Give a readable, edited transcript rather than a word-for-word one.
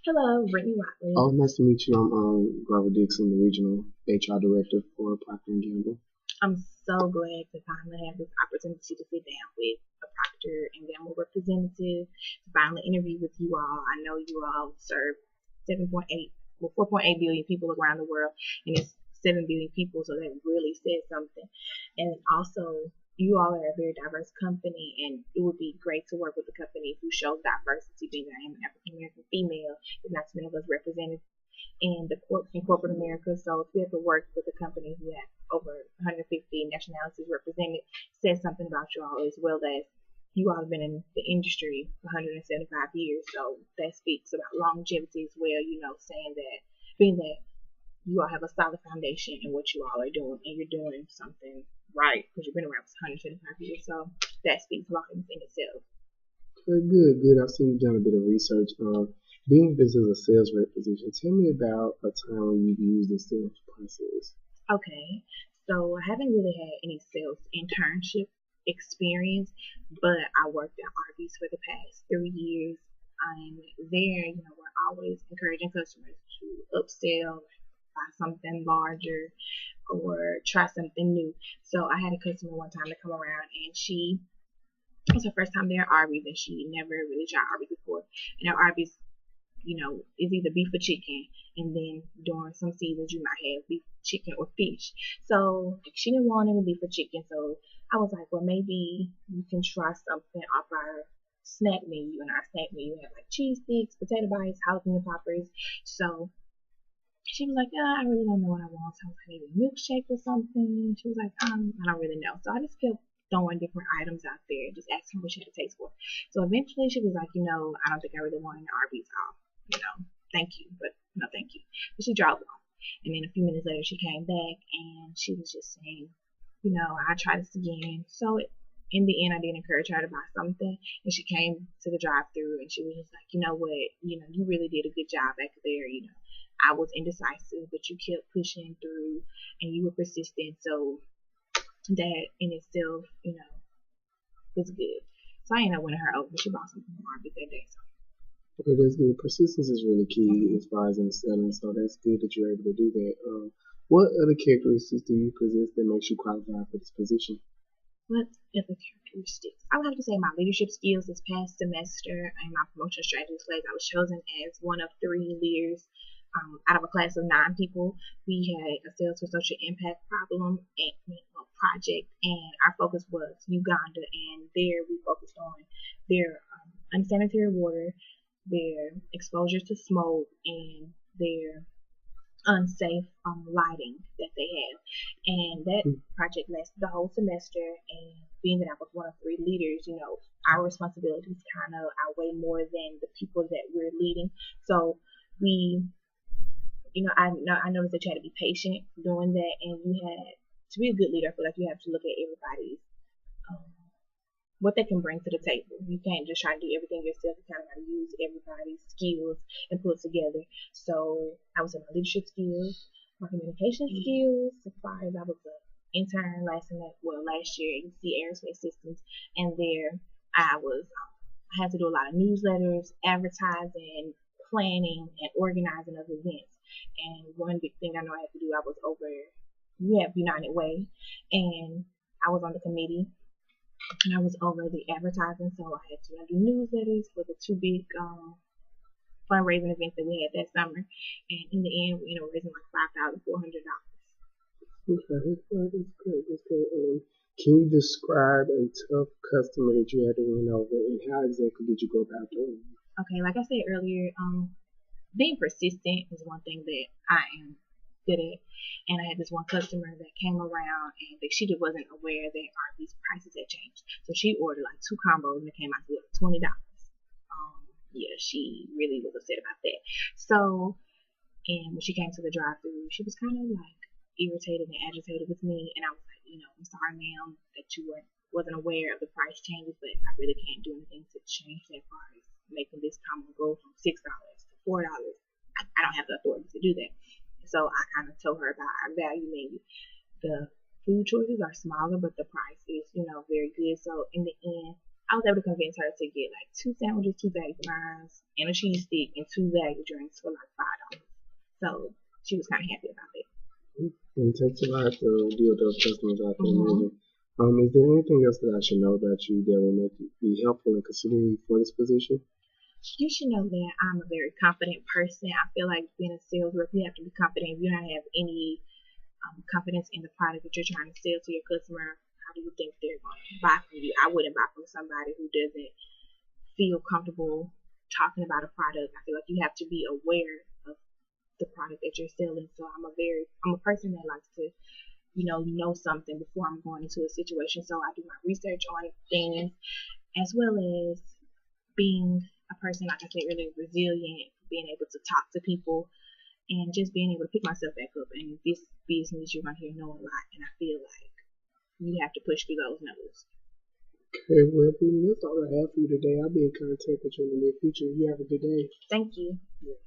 Hello, Brittany Whatley. Oh, nice to meet you. I'm Robert Dixon, the Regional HR Director for Procter& Gamble. I'm so glad to finally have this opportunity to sit down with a Procter and Gamble representative to finally interview with you all. I know you all serve 7.8, well, 4.8 billion people around the world, and it's 7 billion people, so that really says something. And also, you all are a very diverse company, and it would be great to work with a company who shows diversity, being that I am an African American female, if not too many of us represented in corporate America. So to be able to work with a company who has over 150 nationalities represented says something about you all, as well as you all have been in the industry for 175 years. So that speaks about longevity as well, saying that being that you all have a solid foundation in what you all are doing, and you're doing something right because you've been around for 175 years. So that speaks volumes in itself. Good, good, good. I've seen you've done a bit of research. Being this is a sales rep position, tell me about a time when you've used the sales process. Okay, so I haven't really had any sales internship experience, but I worked at Arby's for the past 3 years. I'm there, we're always encouraging customers to upsell, buy something larger, or try something new. So I had a customer one time to come around, and it was her first time there at Arby's, and she never really tried Arby's before. And at Arby's, is either beef or chicken, and then during some seasons you might have beef, chicken, or fish. So she didn't want any beef or chicken, so I was like, well, maybe you can try something off our snack menu. And our snack menu have like cheese sticks, potato bites, jalapeno poppers. So she was like, yeah, I really don't know what I want. So I was like, maybe a milkshake or something. She was like, I don't really know. So I just kept throwing different items out there, just asking what she had a taste for. So eventually she was like, I don't think I really want an Arby's off. Thank you, but no thank you. But she dropped off. And then a few minutes later she came back and she was just saying, I try this again. So in the end I did encourage her to buy something, and she came to the drive through and she was just like, you know what, you really did a good job back there. I was indecisive, but you kept pushing through and you were persistent. So that in itself, was good. So I ended up winning her over. She bought something from Arby's that day. So. Okay, that's good. Persistence is really key as far as in selling, so that's good that you're able to do that. What other characteristics do you possess that makes you qualified for this position? What other characteristics? I would have to say my leadership skills this past semester and my promotion strategy class. I was chosen as one of 3 leaders out of a class of 9 people. We had a sales for social impact project, and our focus was Uganda. And there we focused on their unsanitary water, their exposure to smoke, and their unsafe lighting that they have. And that project lasted the whole semester. And being that I was one of 3 leaders, our responsibilities kind of outweigh more than the people that we're leading. So we, I noticed that you had to be patient doing that, and you had to be a good leader. I feel like you have to look at everybody's um, what they can bring to the table. You can't just try to do everything yourself. You kind of got to use everybody's skills and pull it together. So I would say my leadership skills, my communication skills. As far as I was an intern last year at UC Aerospace Systems, and there I had to do a lot of newsletters, advertising, planning, and organizing of events. And one big thing I know I had to do, we have United Way, and I was on the committee, and I was over the advertising, so I had to do newsletters for the 2 big fundraising events that we had that summer. And in the end, we ended up raising like $5,400. Okay, that's good. That's good. Can you describe a tough customer that you had to win over, and how exactly did you go about doing it? Okay, like I said earlier, being persistent is one thing that I am good at. And I had this one customer that came around, and she just wasn't aware that Arby's prices had changed. So she ordered like 2 combos, and it came out to like $20. Yeah, she really was upset about that. So, and when she came to the drive-thru, she was kind of like irritated and agitated with me, and I was like, I'm sorry, ma'am, that you wasn't aware of the price changes, but I really can't do anything to change that price, making this combo go from $6 to $4. I don't have the authority to do that. So I kind of told her about our value menu. The food choices are smaller, but the price is, very good. So in the end, I was able to convince her to get like 2 sandwiches, 2 value fries, and a cheese stick, and 2 value drinks for like $5. So she was kind of happy about it. And it takes a lot to deal with those customers out there. Is there anything else that I should know about you that will make you be helpful in considering you for this position? You should know that I'm a very confident person. I feel like being a sales rep, you have to be confident. If you don't have any confidence in the product that you're trying to sell to your customer, how do you think they're going to buy from you? I wouldn't buy from somebody who doesn't feel comfortable talking about a product. I feel like you have to be aware of the product that you're selling. So I'm a person that likes to know something before I'm going into a situation. So I do my research on things, as well as being a person, like I said earlier, resilient, being able to talk to people, and just being able to pick myself back up. And this business, you're going to hear no a lot, and I feel like you have to push through those no's. Okay, well, that's all I have for you today. I'll be in contact with you in the near future. You have a good day. Thank you. Yeah.